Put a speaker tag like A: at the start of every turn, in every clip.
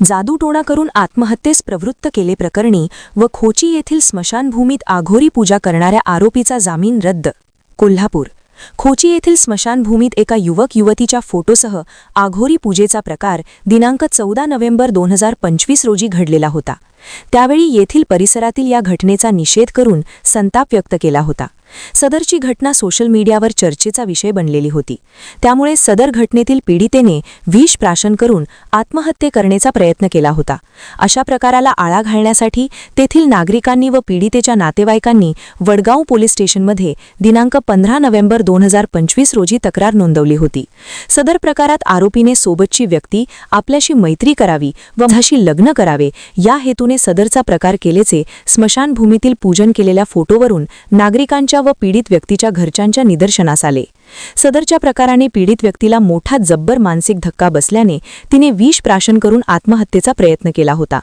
A: जादूटोणा करून आत्महत्येस प्रवृत्त केले प्रकरणी व खोची येथील स्मशानभूमीत आघोरी पूजा करणाऱ्या आरोपीचा जामीन रद्द. कोल्हापूर. खोची येथील स्मशानभूमीत एका युवक युवतीच्या फोटोसह आघोरी पूजेचा प्रकार दिनांक 14 नोव्हेंबर 2025 रोजी घडलेला होता. त्यावेळी येथील परिसरातील या घटनेचा निषेध करून संताप व्यक्त केला होता. सदरची घटना सोशल मीडियावर चर्चेचा विषय बनलेली होती. त्यामुळे सदर घटनेतील पीडितेने विष प्राशन करून आत्महत्या करण्याचा प्रयत्न केला होता. अशा प्रकाराला आळा घालण्यासाठी तेथील नागरिकांनी व पीडितेच्या नातेवाईकांनी वडगाव पोलीस स्टेशनमध्ये दिनांक 15 नोव्हेंबर 2025 रोजी तक्रार नोंदवली होती. सदर प्रकारात आरोपीने सोबतची व्यक्ती आपल्याशी मैत्री करावी व माझ्याशी लग्न करावे या हेतूने सदरचा प्रकार केल्याचे स्मशानभूमीतील पूजन केलेल्या फोटोवरून नागरिकांच्या व पीडित व्यक्तीच्या घरच्यांच्या निदर्शनास आले. सदरच्या प्रकाराने पीडित व्यक्तीला मोठा जब्बर मानसिक धक्का बसल्याने तिने विष प्राशन करून आत्महत्येचा प्रयत्न केला होता.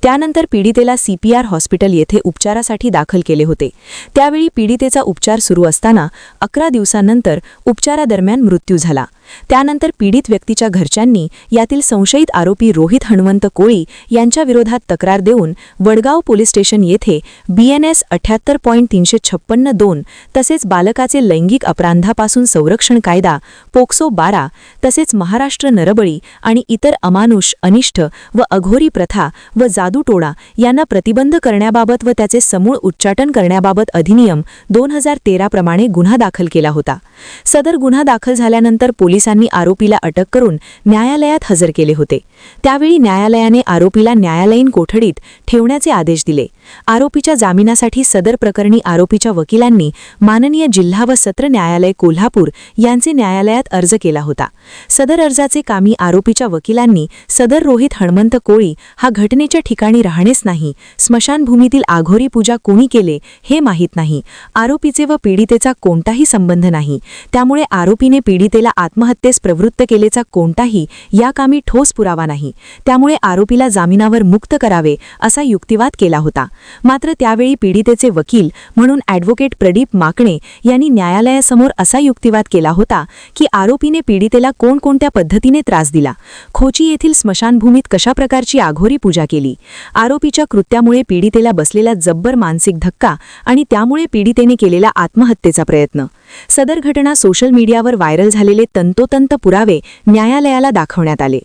A: त्यानंतर पीडितेला CPR हॉस्पिटल येथे उपचारासाठी दाखल केले होते. त्यावेळी पीडितेचा उपचार सुरू असताना 11 दिवसांनंतर उपचारादरम्यान मृत्यू झाला. त्यानंतर पीडित व्यक्तीच्या घरच्यांनी यातील संशयित आरोपी रोहित हनुमंत कोळी यांच्या विरोधात तक्रार देऊन वडगाव पोलीस स्टेशन येथे BNS 78.356-2 तसेच बालकाचे लैंगिक अपराधापासून संरक्षण कायदा पोक्सो 12 तसेच महाराष्ट्र नरबळी आणि इतर अमानुष अनिष्ट व अघोरी प्रथा व जादूटोणा यांना प्रतिबंध करण्याबाबत व त्याचे समूळ उच्चाटन करण्याबाबत अधिनियम 2013 प्रमाणे गुन्हा दाखल केला होता. सदर गुन्हा दाखल झाल्यानंतर पोलिसांनी आरोपीला अटक करून न्यायालयात हजर केले होते. त्यावेळी न्यायालयाने आरोपीला न्यायालयीन कोठडीत ठेवण्याचे आदेश दिले. आरोपीच्या जामिनासाठी सदर प्रकरणी आरोपीच्या वकिलांनी माननीय जिल्हा व सत्र न्यायालय कोल्हापूर यांचे न्यायालयात अर्ज केला होता. सदर अर्जाचे कामी आरोपीच्या वकिलांनी सदर रोहित हनुमंत कोळी हा घटनेच्या ठिकाणी राहणेच नाही, स्मशानभूमीतील आघोरी पूजा कोणी केले हे माहीत नाही, आरोपीचे व पीडितेचा कोणताही संबंध नाही, त्यामुळे आरोपीने पीडितेला आत्महत्येस प्रवृत्त केल्याचा कोणताही या कामी ठोस पुरावा नाही, त्यामुळे आरोपीला जामिनावर मुक्त करावे असा युक्तिवाद केला होता. मात्र त्यावेळी पीडितेचे वकील म्हणून ॲडव्होकेट प्रदीप माकणे यांनी न्यायालयासमोर असा युक्तिवाद केला होता की आरोपीने पीडितेला कोणकोणत्या पद्धतीने त्रास दिला, खोची येथील स्मशानभूमीत कशा प्रकारची आघोरी पूजा केली, आरोपीच्या कृत्यामुळे पीडितेला बसलेला जब्बर मानसिक धक्का आणि त्यामुळे पीडितेने केलेला आत्महत्येचा प्रयत्न. सदर घटना सोशल मीडियावर व्हायरल झालेले तंतोतंत पुरावे न्यायालयाला दाखवण्यात आले.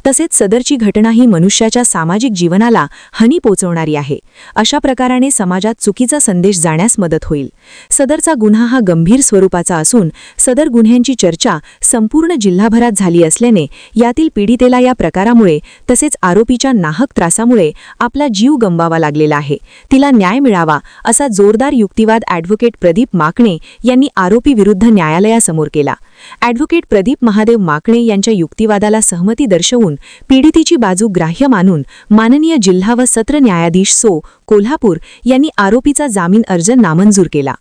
A: तसेच सदरची घटना ही मनुष्याच्या सामाजिक जीवनाला हानी पोचवणारी आहे. अशा प्रकाराने समाजात चुकीचा संदेश जाण्यास मदत होईल. सदरचा गुन्हा हा गंभीर स्वरूपाचा असून सदर गुन्ह्यांची चर्चा संपूर्ण जिल्हाभरात झाली असल्याने यातील पीडितेला या प्रकारामुळे तसेच आरोपीच्या नाहक त्रासामुळे आपला जीव गमवावा लागलेला आहे. तिला न्याय मिळावा असा जोरदार युक्तिवाद ॲडव्होकेट प्रदीप माकणे यांनी आरोपी विरुद्ध न्यायालयासमोर केला. ॲडव्होकेट प्रदीप महादेव माकणे यांच्या युक्तिवादाला सहमती दर्शवून पीडितेची बाजू ग्राह्य मानून माननीय जिल्हा व सत्र न्यायाधीश कोल्हापूर यांनी आरोपीचा जामीन अर्ज नामंजूर केला.